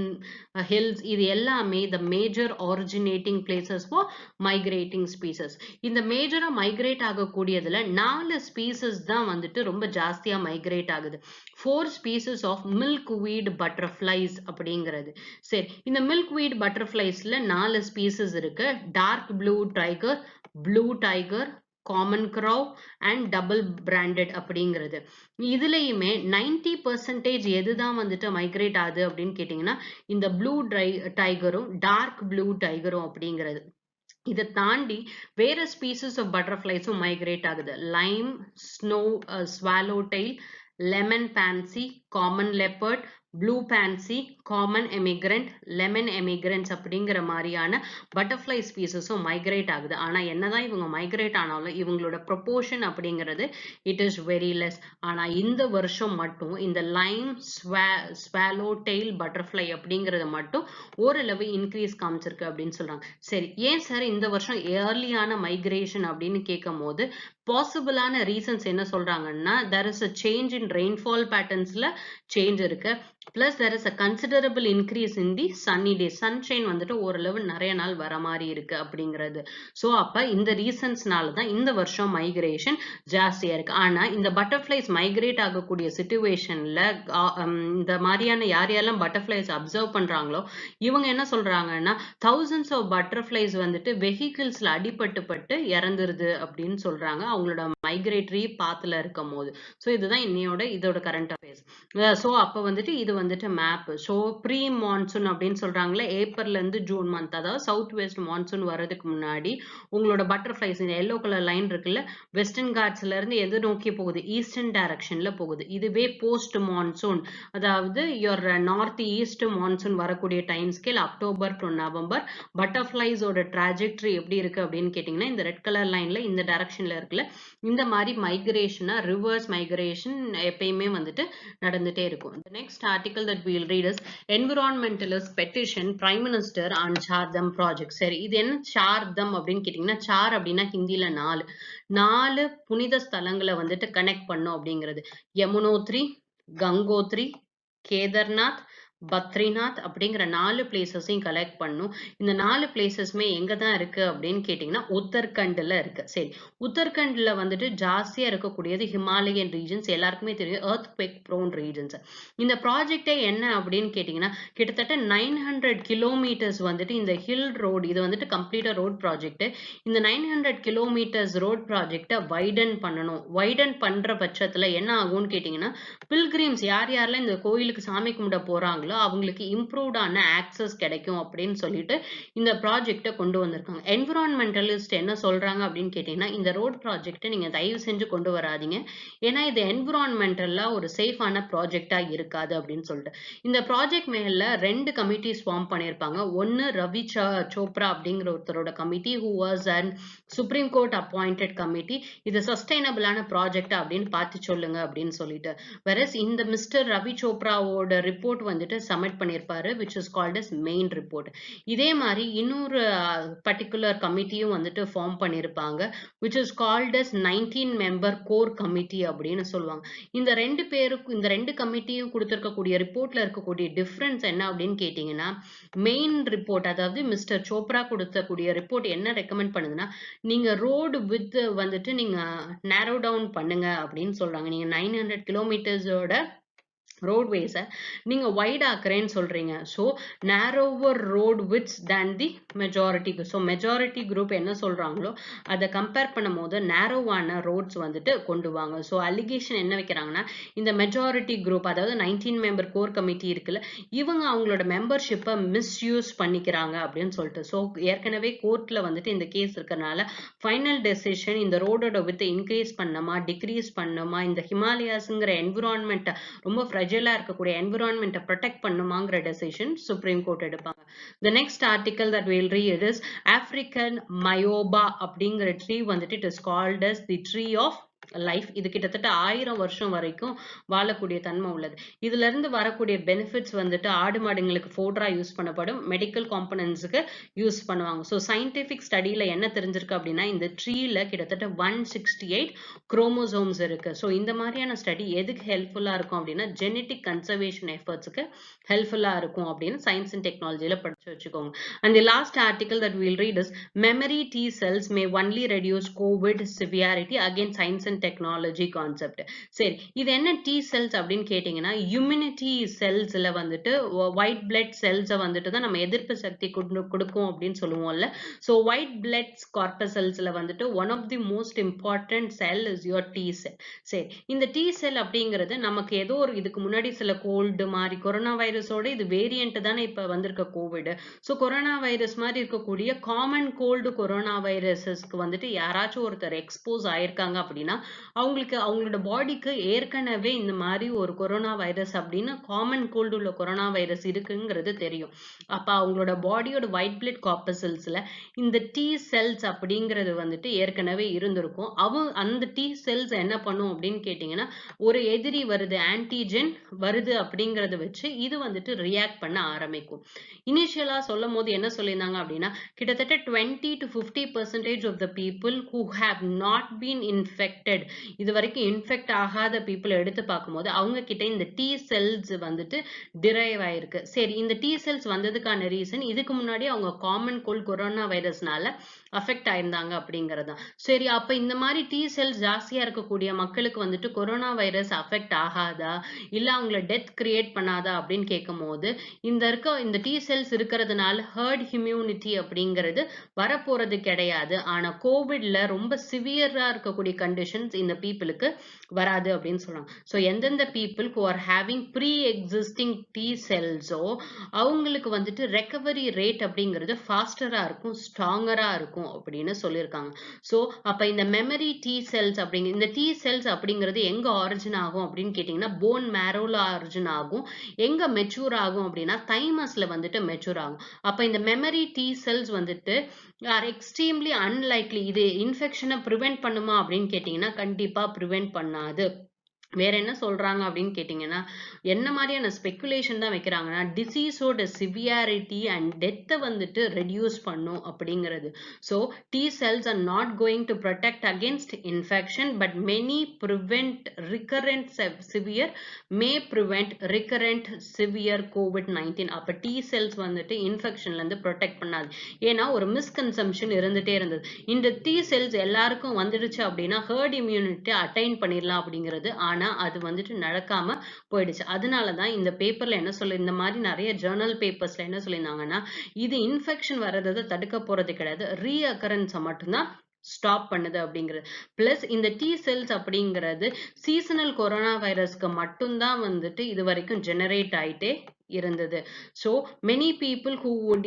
hills, இது எல்லாமே the major originating places for migrating species. இந்த மேஜரா மைக்ரேட் ஆகக்கூடியதுல 4 ஸ்பீசஸ் தான் வந்துட்டு ரொம்ப ஜாஸ்தியா மைக்ரேட் ஆகுது. 4 species of milkweed butterflies அப்படிங்கிறது. சரி, இந்த milkweed butterfliesல 4 ஸ்பீசஸ் இருக்கு. Dark blue tiger, blue tiger, common crow and double branded அப்படிங்கிறது. இதுலயுமே 90% எதுதான் வந்துட்டு மைக்ரேட் ஆகுது அப்படின்னு கேட்டீங்கன்னா, இந்த ப்ளூ டைகரும் டார்க் ப்ளூ டைகரும் அப்படிங்கிறது. இதை தாண்டி வேற ஸ்பீசஸ் ஆஃப் பட்டர்ஃப்ளைஸும் மைக்ரேட் ஆகுது. Lime, snow, swallow tail, lemon pansy, common leopard, blue pansy, common emigrant, lemon emigrants அப்படிங்கிற மாதிரியான பட்டர்ஃப்ளை ஸ்பீசஸும் மைக்ரேட் ஆகுது. ஆனா என்னதான் இவங்க மைக்ரேட் ஆனாலும் இவங்களோட ப்ரொபோர்ஷன் அப்படிங்கிறது இட் இஸ் வெரி லெஸ். ஆனா இந்த வருஷம் மட்டும் இந்த லைம் ஸ்வாலோ டெயில் பட்டர்ஃப்ளை அப்படிங்கிறது மட்டும் ஓரளவு இன்க்ரீஸ் காமிச்சிருக்கு அப்படின்னு சொல்றாங்க. சரி, ஏன் சார் இந்த வருஷம் ஏர்லியான மைக்ரேஷன் அப்படின்னு கேட்கும் போது பாசிபிளான ரீசன்ஸ் என்ன சொல்றாங்கன்னா, there is a change in rainfall patternsல சேஞ்ச் இருக்கு. Plus there is a considerable increase in the sunny days. Sunshine வந்துட்டு ஓரளவு நிறைய நாள் வர மாதிரி இருக்கு அப்படிங்கிறது. ஸோ அப்ப இந்த ரீசன்ஸ்னால தான் இந்த வருஷம் மைக்ரேஷன் ஜாஸ்தியா இருக்கு. ஆனா இந்த பட்டர்ஃப்ளைஸ் மைக்ரேட் ஆகக்கூடிய சிச்சுவேஷன்ல இந்த மாதிரியான யார் யாரெல்லாம் பட்டர்ஃப்ளைஸ் அப்சர்வ் பண்றாங்களோ இவங்க என்ன சொல்றாங்கன்னா, thousands of butterflies வந்துட்டு வெஹிக்கிள்ஸ்ல அடிபட்டு இறந்துருது அப்படின்னு சொல்றாங்க அவங்களோட மைக்ரேட்டரி பாத்துல இருக்கும் போது. ஸோ இதுதான் இதோட கரண்ட் அஃபேர்ஸ். ஸோ அப்போ வந்துட்டு இது வந்துட்டு மேப். ஸோ ப்ரீ மான்சூன் அப்படின்னு சொல்றாங்களே, ஏப்ரல்ல இருந்து ஜூன் மந்த், அதாவது சவுத் வெஸ்ட் மான்சூன் வர்றதுக்கு முன்னாடி உங்களோட பட்டர்ஃப்ளைஸ் இந்த எல்லோ கலர் லைன் இருக்குல்ல, வெஸ்டர்ன் காட்ஸ்ல இருந்து எது நோக்கி போகுது, ஈஸ்டர்ன் டைரக்ஷன்ல போகுது. இதுவே போஸ்ட் மான்சூன், அதாவது யோர் நார்த் ஈஸ்ட் மான்சூன் வரக்கூடிய time scale October to November. பட்டர்ஃப்ளைஸோட ட்ராஜெக்டரி எப்படி இருக்கு அப்படின்னு கேட்டீங்கன்னா, இந்த ரெட் கலர் லைன்ல இந்த டைரக்ஷன்ல இருக்குல்ல, இந்த மாதிரி மைக்ரேஷனா ரிவர்ஸ் மைக்ரேஷன் எப்பயுமே வந்துட்டு நடந்துட்டே இருக்கும். The next article that we'll read is environmentalist petition prime minister on Chardham project. சரி, இது என்ன சார்தம் அப்படின்னு கேட்டீங்கன்னா, சார் அப்படின்னா ஹிந்தில நாலு புனித ஸ்தலங்களை வந்துட்டு கனெக்ட் பண்ணும் அப்படிங்கிறது. யமுனோத்ரி, கங்கோத்ரி, கேதார்நாத், பத்ரிநாத் அப்படிங்கிற 4 பிளேசஸையும் கலெக்ட் பண்ணும். இந்த 4 பிளேசஸ்மே எங்க தான் இருக்கு அப்படின்னு கேட்டீங்கன்னா, உத்தரகண்ட்ல இருக்கு. சரி, உத்தரகண்ட்ல வந்துட்டு ஜாஸ்தியா இருக்கக்கூடியது ஹிமாலயன் ரீஜன்ஸ், எல்லாருக்குமே தெரியும் எர்த் குவேக் ப்ரோன் ரீஜன்ஸ். இந்த ப்ராஜெக்டே என்ன அப்படின்னு கேட்டீங்கன்னா, கிட்டத்தட்ட 900 கிலோமீட்டர்ஸ் வந்துட்டு இந்த ஹில் ரோடு, இது வந்துட்டு கம்ப்ளீட்டா ரோட் ப்ராஜெக்ட். இந்த 900 கிலோமீட்டர்ஸ் ரோட் ப்ராஜெக்டை வைடன் பண்ணணும். வைடன் பண்ற பட்சத்துல என்ன ஆகும்னு கேட்டீங்கன்னா, பில்கிரிம்ஸ் யாரெல்லாம் இந்த கோயிலுக்கு சாமி கும்பிட போறாங்களோ அவங்களுக்கு இம்ப்ரூவ்டான ஆக்சஸ் கிடைக்கும் அப்படின்னு சொல்லிட்டு இந்த ப்ராஜெக்டை கொண்டு வந்திருக்காங்க. என்விரான்மெண்டலிஸ்ட் என்ன சொல்றாங்க அப்படின்னு கேட்டீங்கன்னா, இந்த ரோட் ப்ராஜெக்டை நீங்க தயவு செஞ்சு கொண்டு வராதீங்க, ஏன்னா இது என்விரான்மெண்டலா ஒரு சேஃபான ப்ராஜெக்டா இருக்காது அப்படின்னு சொல்லிட்டு. இந்த ப்ராஜெக்ட் மேல 2 கமிட்டிஸ் ஃபார்ம் பண்ணியிருப்பாங்க. ஒன்னு ரவி சோப்ரா அப்படிங்கிற ஒருத்தரோட committee, who was and supreme court appointed committee. இது சஸ்டைனபிளான ப்ராஜெக்ட் அப்படின்னு பார்த்து சொல்லுங்க அப்படின்னு சொல்லிட்டு. வெரஸ் இந்த மிஸ்டர் ரவி சோப்ராவோட ரிப்போர்ட் வந்துட்டு சப்மிட் பண்ணியிருப்பாரு, which is called as main report. இதே மாதிரி இன்னொரு பர்டிகுலர் கமிட்டியும் வந்துட்டு ஃபார்ம் பண்ணியிருப்பாங்க, which is called as 19 member core committee அப்படின்னு சொல்லுவாங்க. இந்த 2 கமிட்டியும் கொடுத்திருக்கக்கூடிய ரிப்போர்ட்ல இருக்கக்கூடிய டிஃபரன்ஸ் என்ன அப்படின்னு கேட்டீங்கன்னா, மெயின் ரிப்போர்ட், அதாவது மிஸ்டர் சோப்ரா கொடுத்தக்கூடிய ரிப்போர்ட் என்ன ரெக்கமெண்ட் பண்ணுதுன்னா, நீங்க ரோடு வித் வந்துட்டு நீங்க நேரோ டவுன் பண்ணுங்க அப்படின்னு சொல்றாங்க. நீங்க 900 கிலோமீட்டர்ஸோட ரோட்வேஸை நீங்க வைட் ஆக்குறேன்னு சொல்றீங்க. So narrower road widths than the majority. So majority group என்ன சொல்றாங்களோ அதை கம்பேர் பண்ணும் போது நேரோவான ரோட்ஸ் வந்துட்டு கொண்டு வாங்க. ஸோ அலிகேஷன் என்ன வைக்கிறாங்கன்னா, இந்த மெஜாரிட்டி குரூப், அதாவது 19 மெம்பர் கோர் கமிட்டி இருக்குல்ல, இவங்க அவங்களோட மெம்பர்ஷிப்பை மிஸ்யூஸ் பண்ணிக்கிறாங்க அப்படின்னு சொல்லிட்டு. ஸோ ஏற்கனவே கோர்ட்ல வந்துட்டு இந்த கேஸ் இருக்கிறதுனால ஃபைனல் டெசிஷன் இந்த ரோடோட வித் இன்க்ரீஸ் பண்ணணுமா டிக்ரீஸ் பண்ணணுமா, இந்த ஹிமாலயாஸ்ங்கிற என்விரான்மெண்ட் ரொம்ப ஃப்ரெஜைலா இருக்கக்கூடிய என்விரான்மெண்ட்டை ப்ரொடெக்ட் பண்ணுமாங்கிற டெசிஷன் சுப்ரீம் கோர்ட் எடுப்பாங்க. The next article that we'll read is African Mayoba அப்படிங்கிற ட்ரீ வந்துட்டு it is called as the tree of life. இது கிட்டத்தட்ட 1000 வருஷம் வரைக்கும் வாழக்கூடிய தன்மை உள்ளது. இதுல இருந்து வரக்கூடிய பெனிஃபிட்ஸ் வந்துட்டு ஆடு மாடுங்களுக்கு ஃபோடரா யூஸ் பண்ணப்படும், மெடிக்கல் காம்பனன்ட்ஸுக்கு யூஸ் பண்ணுவாங்க. ஸோ சயின்டிபிக் ஸ்டடியில என்ன தெரிஞ்சிருக்கு அப்படின்னா, இந்த ட்ரீல கிட்டத்தட்ட 168 குரோமோசோம்ஸ் இருக்கு. ஸோ இந்த மாதிரியான ஸ்டடி எதுக்கு ஹெல்ப்ஃபுல்லா இருக்கும் அப்படின்னா, ஜெனட்டிக் கன்சர்வேஷன் எஃபர்ட்ஸுக்கு ஹெல்ப்ஃபுல்லா இருக்கும் அப்படின்னு சயின்ஸ் அண்ட் டெக்னாலஜியில படிச்சு வச்சுக்கோங்க. And the last article that we'll read is memory T cells may only reduce COVID severity again science and technology concept. சரி, இது என்ன டி செல்ஸ் அப்படின்னு கேட்டீங்கன்னா, இம்யூனிட்டி செல்ஸ்ல வந்துட்டு ஒயிட் பிளட் செல்ஸை வந்துட்டு தான் நம்ம எதிர்ப்பு சக்தி கொடுக்கும் அப்படின்னு சொல்லுவோம்ல. ஸோ ஒயிட் பிளட் கார்பசெல்ஸ்ல வந்துட்டு one of the most important cell is your T cell. சரி, இந்த டி செல் அப்படிங்கிறது நமக்கு ஏதோ ஒரு இதுக்கு முன்னாடி சில கோல்டு மாதிரி கொரோனா வைரஸோட இது வேரியன்ட் தானே இப்ப வந்திருக்க கோவிட். ஸோ கொரோனா வைரஸ் மாதிரி இருக்கக்கூடிய காமன் கோல்டு கொரோனா வைரஸஸ்க்கு வந்துட்டு யாராச்சும் ஒருத்தர் எக்ஸ்போஸ் ஆயிருக்காங்க அப்படின்னா அவங்களுக்கு அவங்களோட பாடிக்கு ஏற்கனவே இந்த மாதிரி ஒரு கொரோனா வைரஸ் அப்படின்னு காமன் கோல்டு உள்ள கொரோனா வைரஸ் இருக்குங்கிறது தெரியும். அப்ப அவங்களோட பாடியோட ஒயிட் பிளட் கார்பசல்ஸ்ல இந்த டி செல்ஸ் அப்படிங்கிறது வந்துட்டு ஏற்கனவே இருந்திருக்கும். அந்த டி செல்ஸ் என்ன பண்ணும் அப்படின்னு கேட்டீங்கன்னா, ஒரு எதிரி வருது, ஆன்டிஜென் வருது அப்படிங்கறத வச்சு இது வந்துட்டு ரியாக்ட் பண்ண ஆரம்பிக்கும். இனிஷியலா சொல்லும் போது என்ன சொல்லியிருந்தாங்க அப்படின்னா, கிட்டத்தட்ட 20 to 50% of the people who have not been infected, இது வரைக்கும் இன்ஃபெக்ட் ஆகாத பீப்புள் எடுத்து பார்க்கும்போது அவங்க கிட்ட இந்த டி செல்ஸ் வந்துட்டு டிரைவ் ஆயிருக்கு. சரி, இந்த டி செல்ஸ் வந்ததுக்கான ரீசன் இதுக்கு முன்னாடி அவங்க காமன் கோல்ட் கொரோனா வைரஸ்னால அஃபெக்ட் ஆயிருந்தாங்க அப்படிங்கிறது தான். சரி, அப்ப இந்த மாதிரி டி செல்ஸ் ஜாஸ்தியா இருக்கக்கூடிய மக்களுக்கு வந்துட்டு கொரோனா வைரஸ் அஃபெக்ட் ஆகாதா, இல்ல அவங்கள டெத் கிரியேட் பண்ணாதா அப்படின்னு கேட்கும் போது, இந்த டி செல்ஸ் இருக்கிறதுனால ஹர்ட் இம்யூனிட்டி அப்படிங்கிறது வரப்போறது கிடையாது. ஆனா கோவிட்ல ரொம்ப சிவியரா இருக்கக்கூடிய கண்டிஷன்ஸ் இந்த பீப்புளுக்கு வராது அப்படின்னு சொல்றாங்க. ஸோ எந்தெந்த people who are having pre-existing T செல்ஸோ அவங்களுக்கு வந்துட்டு ரெக்கவரி ரேட் அப்படிங்கிறது ஃபாஸ்டரா இருக்கும், ஸ்ட்ராங்கரா இருக்கும் அப்படின்னு சொல்லியிருக்காங்க. ஸோ அப்ப இந்த மெமரி டி செல்ஸ் இந்த டி செல்ஸ் அப்படிங்கிறது எங்க ஆரிஜின் ஆகும் அப்படின்னு கேட்டீங்கன்னா, போன் மேரோல ஆரிஜின் ஆகும். எங்க மெச்சூர் ஆகும் அப்படின்னா தைமஸ்ல வந்துட்டு மெச்சூர் ஆகும். அப்ப இந்த மெமரி டி செல்ஸ் வந்துட்டு ஆர் எக்ஸ்ட்ரீம்லி அன்லைக்லி. இது இன்ஃபெக்ஷனை ப்ரிவென்ட் பண்ணுமா அப்படின்னு கேட்டீங்கன்னா கண்டிப்பா ப்ரிவென்ட் பண்ணாது. வேற என்ன சொல்றாங்க அப்படின்னு கேட்டீங்கன்னா, என்ன மாதிரியான ஸ்பெகுலேஷன் தான் வைக்கிறாங்கன்னா, டிசீஸோட சிவியாரிட்டி அண்ட் டெத்தை வந்துட்டு ரெடியூஸ் பண்ணும் அப்படிங்கிறது. So T cells are not going to protect against infection, but many prevent recurrent severe, may prevent recurrent severe COVID-19. அப்ப டி செல்ஸ் வந்துட்டு இன்ஃபெக்ஷன்ல இருந்து ப்ரொடெக்ட் பண்ணாது. ஏன்னா ஒரு மிஸ்கன்சம்ஷன் இருந்துட்டே இருந்தது. இந்த டி செல்ஸ் எல்லாருக்கும் வந்துடுச்சு அப்படின்னா ஹர்ட் இம்யூனிட்டி அட்டைன் பண்ணிடலாம் அப்படிங்கிறது. ஆனா அது வந்துட்டு நடக்காம போயிடுச்சு. அதனாலதான் இந்த பேப்பர்ல என்ன சொல்லி, இந்த மாதிரி நிறைய ஜர்னல் பேப்பர்ஸ்ல என்ன சொல்லியிருந்தாங்கன்னா, இது இன்ஃபெக்ஷன் வர்றதை தடுக்க போறது கிடையாது, ரீஅக்கரன்ஸை மட்டும்தான் ஸ்டாப் பண்ணுது அப்படிங்கிறது. பிளஸ் இந்த டி செல்ஸ் அப்படிங்கிறது சீசனல் கொரோனா வைரஸ்க்கு மட்டும்தான் வந்துட்டு இது வரைக்கும் ஜெனரேட் ஆயிட்டே இருந்தது. So many people who would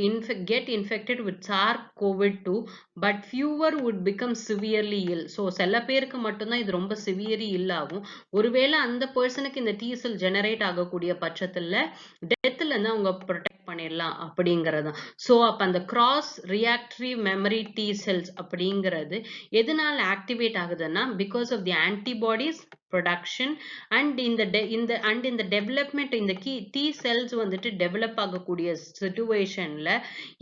get infected with SARS-CoV-2, but fewer would become severely ill. So சில பேருக்கு மட்டும்தான் இது ரொம்ப சிவியரி இல் ஆகும். ஒருவேளை அந்த பர்சனுக்கு இந்த டி செல் ஜெனரேட் ஆகக்கூடிய பட்சத்துல டெத்ல இருந்து அவங்க ப்ரொடெக்ட் பண்ணிடலாம் அப்படிங்கிறது. ஸோ அப்ப அந்த cross reactory memory T cells அப்படிங்கிறது எதனால ஆக்டிவேட் ஆகுதுன்னா, because of the antibodies production and இந்த டெவலப்மெண்ட், இந்த டி செல்ஸ் வந்துட்டு டெவலப் ஆகக்கூடிய சிச்சுவேஷன்ல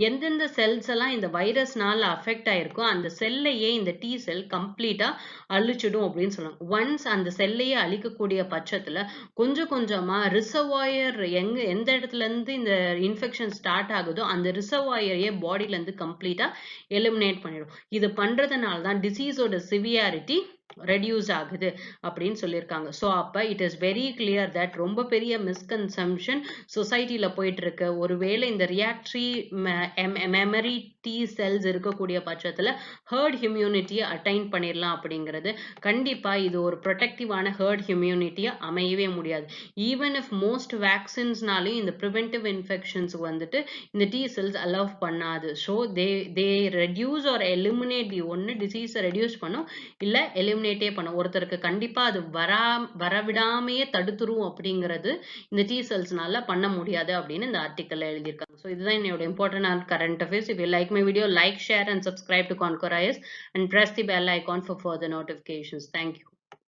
எந்தெந்த செல்ஸ் எல்லாம் இந்த வைரஸ்னால அஃபெக்ட் ஆயிருக்கோ அந்த செல்லையே இந்த டி செல் கம்ப்ளீட்டா அழிச்சிடும் அப்படின்னு சொல்லுவாங்க. ஒன்ஸ் அந்த செல்லையே அழிக்கக்கூடிய பட்சத்துல கொஞ்சம் கொஞ்சமா ரிசர்வாயர் எந்த இடத்துல இருந்து இந்த இன்ஃபெக்ஷன் ஸ்டார்ட் ஆகுதோ அந்த ரிசர்வாயரையே பாடியில இருந்து கம்ப்ளீட்டா எலிமினேட் பண்ணிடும். இது பண்றதுனால தான் டிசீஸோட சிவியாரிட்டி ரெடியூஸ் ஆகுது அப்படின்னு சொல்லியிருக்காங்க. ஸோ அப்ப it is very clear that ரொம்ப பெரிய மிஸ்கன்சம்ஷன் சொசைட்டில போயிட்டு இருக்கு. ஒருவேளை இந்த ரியாக்டரி மெமரி டி செல்ஸ் இருக்கக்கூடிய பட்சத்துல ஹர்ட் இம்யூனிட்டியை அட்டைன் பண்ணிடலாம் அப்படிங்கிறது. கண்டிப்பா இது ஒரு ப்ரொடெக்டிவான ஹர்ட் இம்யூனிட்டியா அமையவே முடியாது. ஈவன் இஃப் மோஸ்ட் வேக்சின்ஸ்னாலையும் இந்த ப்ரிவென்டிவ் இன்ஃபெக்ஷன்ஸ் வந்துட்டு இந்த டி செல்ஸ் அலோவ் பண்ணாது. So they reduce or eliminate the ஒன்னு டிசீஸை ரெடியூஸ் பண்ணும், இல்ல எலிமினேட்டே பண்ணும். ஒருத்தருக்கு கண்டிப்பா அது வரவிடாமையே தடுத்துரும் அப்படிங்கிறது இந்த டி செல்ஸ்னால பண்ண முடியாது அப்படின்னு இந்த ஆர்டிக்கல்ல எழுதியிருக்காங்க. ஸோ இதுதான் என்னோட important current affairs. If you like my video, like, share and subscribe to Conquer IAS and press the bell icon for further notifications. Thank you.